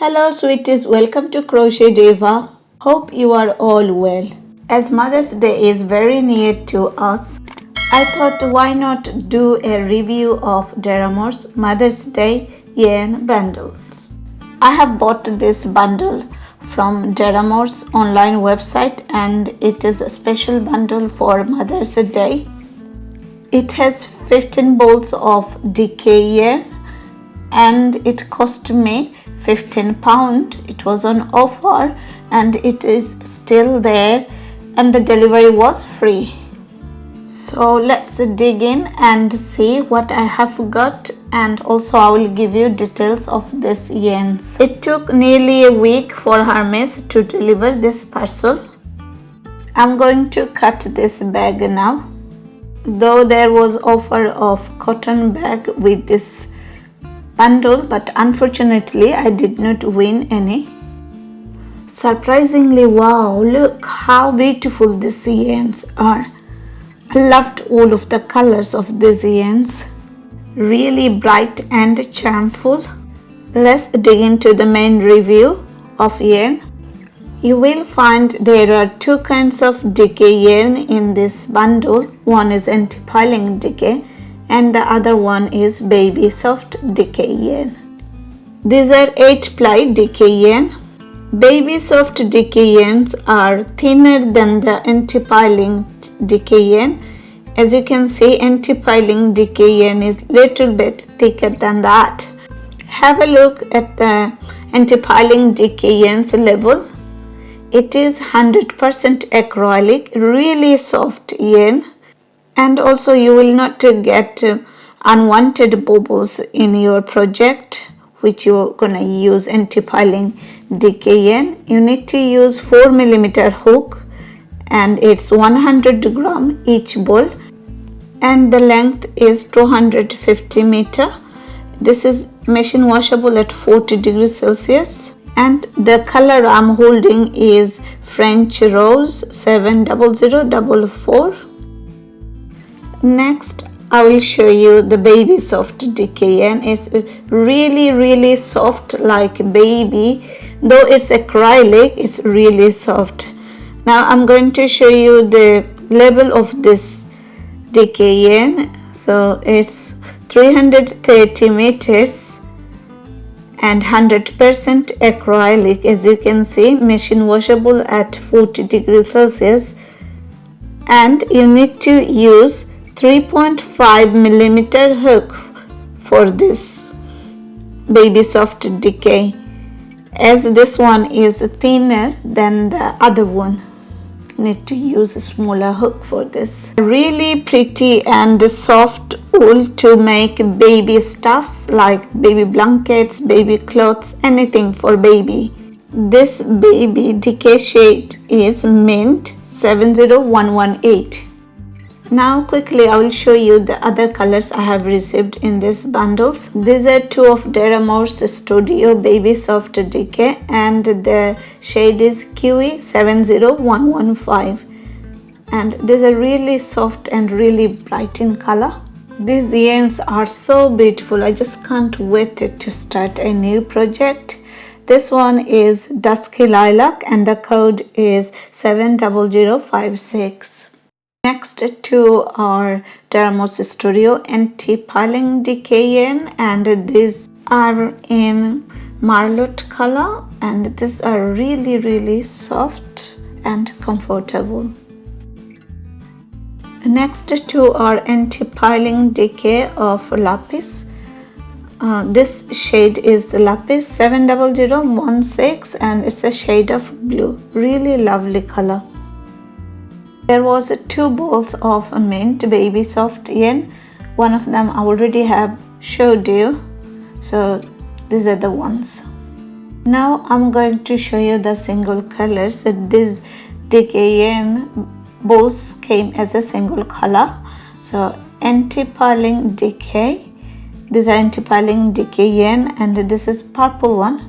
Hello sweeties, welcome to Crochet Deva. Hope you are all well. As Mother's Day is very near to us, I thought why not do a review of Deramores Mother's Day yarn bundles. I have bought this bundle from Deramores online website and it is a special bundle for Mother's Day. It has 15 balls of DK yarn and it cost me £15. It was on offer and it is still there and the delivery was free. So let's dig in and see what I have got, and also I will give you details of this yarns. It took nearly a week for Hermes to deliver this parcel. I'm going to cut this bag now. Though there was offer of cotton bag with this bundle, but unfortunately I did not win any. Surprisingly, wow, look how beautiful these yarns are. I loved all of the colors of these yarns. Really bright and charmful. Let's dig into the main review of yarn. You will find there are two kinds of DK yarn in this bundle. One is anti-piling DK and the other one is baby soft DK yarn. These are 8-ply DK yarn. Baby soft DK yarns are thinner than the anti-piling DK yarn. As you can see, anti-piling DK yarn is little bit thicker than that. Have a look at the anti-piling DK yarn's level. It is 100% acrylic, really soft yarn. And also you will not get unwanted bubbles in your project which you're gonna use anti-piling DK yarn. You need to use 4mm hook and it's 100 gram each ball and the length is 250 meter. This is machine washable at 40 degrees Celsius and the color I'm holding is French Rose 70044. Next, I will show you the baby soft DK yarn. It's really soft like baby. Though it's acrylic, it's really soft. Now I'm going to show you the level of this DK yarn. So it's 330 meters and 100% acrylic. As you can see, machine washable at 40 degrees Celsius. And you need to use 3.5mm hook for this baby soft DK, as this one is thinner than the other one. Need to use a smaller hook for this. Really pretty and soft wool to make baby stuffs like baby blankets, baby clothes, anything for baby. This baby DK shade is mint 70118. Now quickly I will show you the other colors I have received in these bundles. These are two of Deramores Studio Baby Soft DK and the shade is Kiwi 70115. And these are really soft and really bright in color. These yarns are so beautiful. I just can't wait to start a new project. This one is Dusky Lilac and the code is 70056. Next two are Deramores Studio Anti-Piling DK yarn and these are in marlot color and these are really soft and comfortable. Next two are Anti-Piling DK of Lapis. This shade is Lapis 70016 and it's a shade of blue. Really lovely color. There was two balls of mint baby soft yarn. One of them I already have showed you. So these are the ones. Now I'm going to show you the single colors. So this DK yarn balls came as a single color. So anti-piling DK. These are anti-piling DK yarn and this is purple one.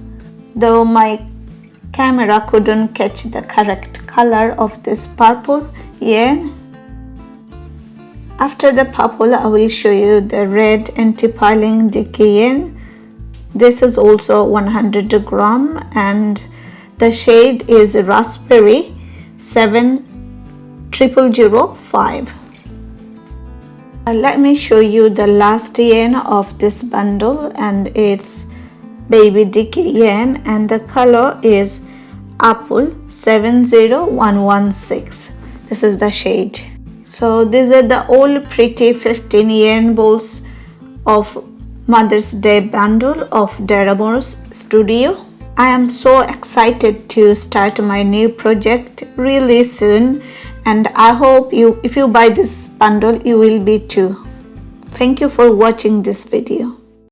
Though my camera couldn't catch the correct color of this purple yarn. After the purple, I will show you the red anti-piling DK yarn. This is also 100 gram and the shade is Raspberry 70005. Let me show you the last yarn of this bundle, and it's Baby Dicky yarn, and the color is Apple 70116. This is the shade. So these are the all pretty 15 yarn balls of Mother's Day bundle of Deramores Studio. I am so excited to start my new project really soon, and I hope if you buy this bundle, you will be too. Thank you for watching this video.